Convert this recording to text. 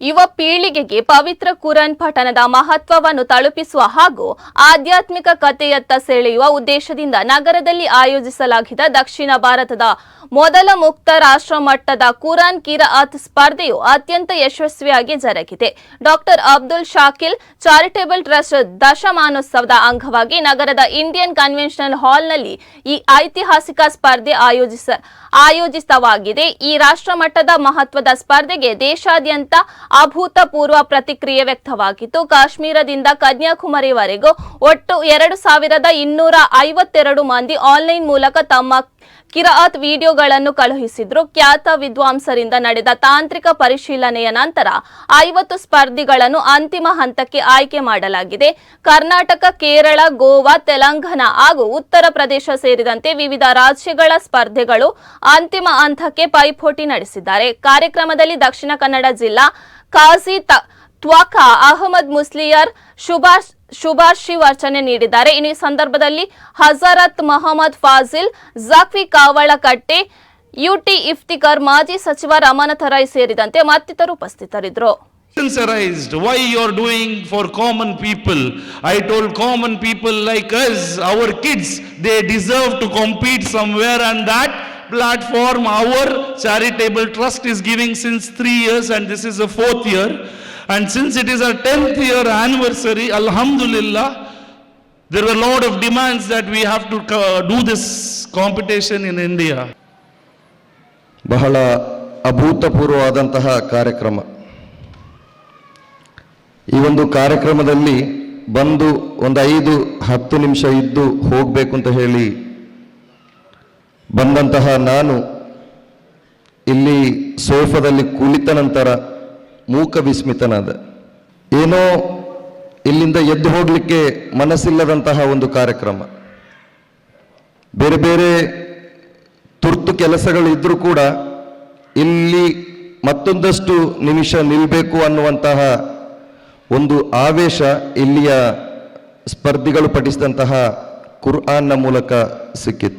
ಯುವ ಪೀಳಿಗೆಗೆ ಪವಿತ್ರ ಕುರಾನ್ ಪಠಣದ ಮಹತ್ವವನ್ನು ತಲುಪಿಸುವ ಹಾಗೂ ಆಧ್ಯಾತ್ಮಿಕ ಕಥೆಯತ್ತ ಸೆಳೆಯುವ ಉದ್ದೇಶದಿಂದ ನಗರದಲ್ಲಿ ಆಯೋಜಿಸಲಾಗಿದ್ದ ದಕ್ಷಿಣ ಭಾರತದ ಮೊದಲ ಮುಕ್ತ ರಾಷ್ಟ್ರ ಮಟ್ಟದ ಕುರಾನ್ ಕಿರಾಅತ್ ಸ್ಪರ್ಧೆಯು ಅತ್ಯಂತ ಯಶಸ್ವಿಯಾಗಿ ಜರುಗಿದೆ. ಡಾಕ್ಟರ್ ಅಬ್ದುಲ್ ಶಾಕಿಲ್ ಚಾರಿಟೇಬಲ್ ಟ್ರಸ್ಟ್ ದಶಮಾನೋತ್ಸವದ ಅಂಗವಾಗಿ ನಗರದ ಇಂಡಿಯನ್ ಕನ್ವೆನ್ಷನಲ್ ಹಾಲ್ನಲ್ಲಿ ಈ ಐತಿಹಾಸಿಕ ಸ್ಪರ್ಧೆ ಆಯೋಜಿತವಾಗಿದೆ. ಈ ರಾಷ್ಟ್ರ ಮಟ್ಟದ ಮಹತ್ವದ ಸ್ಪರ್ಧೆಗೆ ದೇಶಾದ್ಯಂತ ಅಭೂತಪೂರ್ವ ಪ್ರತಿಕ್ರಿಯೆ ವ್ಯಕ್ತವಾಗಿತ್ತು. ಕಾಶ್ಮೀರದಿಂದ ಕನ್ಯಾಕುಮಾರಿವರೆಗೂ ಒಟ್ಟು 2252 ಮಂದಿ ಆನ್ಲೈನ್ ಮೂಲಕ ತಮ್ಮ ಕಿರಾಅತ್ ವಿಡಿಯೋಗಳನ್ನು ಕಳುಹಿಸಿದ್ರು. ಖ್ಯಾತ ವಿದ್ವಾಂಸರಿಂದ ನಡೆದ ತಾಂತ್ರಿಕ ಪರಿಶೀಲನೆಯ ನಂತರ 50 ಸ್ಪರ್ಧಿಗಳನ್ನು ಅಂತಿಮ ಹಂತಕ್ಕೆ ಆಯ್ಕೆ ಮಾಡಲಾಗಿದೆ. ಕರ್ನಾಟಕ, ಕೇರಳ, ಗೋವಾ, ತೆಲಂಗಾಣ ಹಾಗೂ ಉತ್ತರ ಪ್ರದೇಶ ಸೇರಿದಂತೆ ವಿವಿಧ ರಾಜ್ಯಗಳ ಸ್ಪರ್ಧಿಗಳು ಅಂತಿಮ ಹಂತಕ್ಕೆ ಪೈಪೋಟಿ ನಡೆಸಿದ್ದಾರೆ. ಕಾರ್ಯಕ್ರಮದಲ್ಲಿ ದಕ್ಷಿಣ ಕನ್ನಡ ಜಿಲ್ಲಾ ಕಾಜಿ ತ್ವಾಖಾ ಅಹಮದ್ ಮುಸ್ಲಿಯಾರ್ ಶುಭಾಶಿ ವಚನೆ ನೀಡಿದ್ದಾರೆ. ಈ ಸಂದರ್ಭದಲ್ಲಿ ಹಜರತ್ ಮೊಹಮ್ಮದ್ ಫಾಜಿಲ್ ಜಕ್ವಿ ಕಾವಳಕಟ್ಟೆ, ಯುಟಿ ಇಫ್ತಿಕರ್, ಮಾಜಿ ಸಚಿವ ರಮನಾಥ ರೈ ಸೇರಿದಂತೆ ಮತ್ತಿತರರು ಉಪಸ್ಥಿತರಿದ್ದರು. Arised. Why you are doing for common people? I told common people like us, our kids, they deserve to compete somewhere, and that platform our charitable trust is giving since 3 years, and this is the 4th year. And since it is our 10th year anniversary, Alhamdulillah, there were a lot of demands that we have to do this competition in India. ಬಹಳ ಅಭೂತಪೂರ್ವವಾದಂತಹ ಕಾರ್ಯಕ್ರಮ. ಈ ಒಂದು ಕಾರ್ಯಕ್ರಮದಲ್ಲಿ ಬಂದು ಒಂದು 5-10 ನಿಮಿಷ ಇದ್ದು ಹೋಗಬೇಕು ಅಂತ ಹೇಳಿ ಬಂದಂತಹ ನಾನು ಇಲ್ಲಿ ಸೋಫಾದಲ್ಲಿ ಕುಳಿತ ನಂತರ ಮೂಕ ವಿಸ್ಮಿತನಾದ. ಏನೋ ಇಲ್ಲಿಂದ ಎದ್ದು ಹೋಗಲಿಕ್ಕೆ ಮನಸ್ಸಿಲ್ಲದಂತಹ ಒಂದು ಕಾರ್ಯಕ್ರಮ. ಬೇರೆ ಬೇರೆ ತುರ್ತು ಕೆಲಸಗಳು ಇದ್ರೂ ಕೂಡ ಇಲ್ಲಿ ಮತ್ತೊಂದಷ್ಟು ನಿಮಿಷ ನಿಲ್ಲಬೇಕು ಅನ್ನುವಂತಹ ಒಂದು ಆವೇಶ ಇಲ್ಲಿಯ ಸ್ಪರ್ಧಿಗಳು ಪಠಿಸಿದಂತಹ ಕುರ್ಆನ್ನ ಮೂಲಕ ಸಿಕ್ಕಿತು.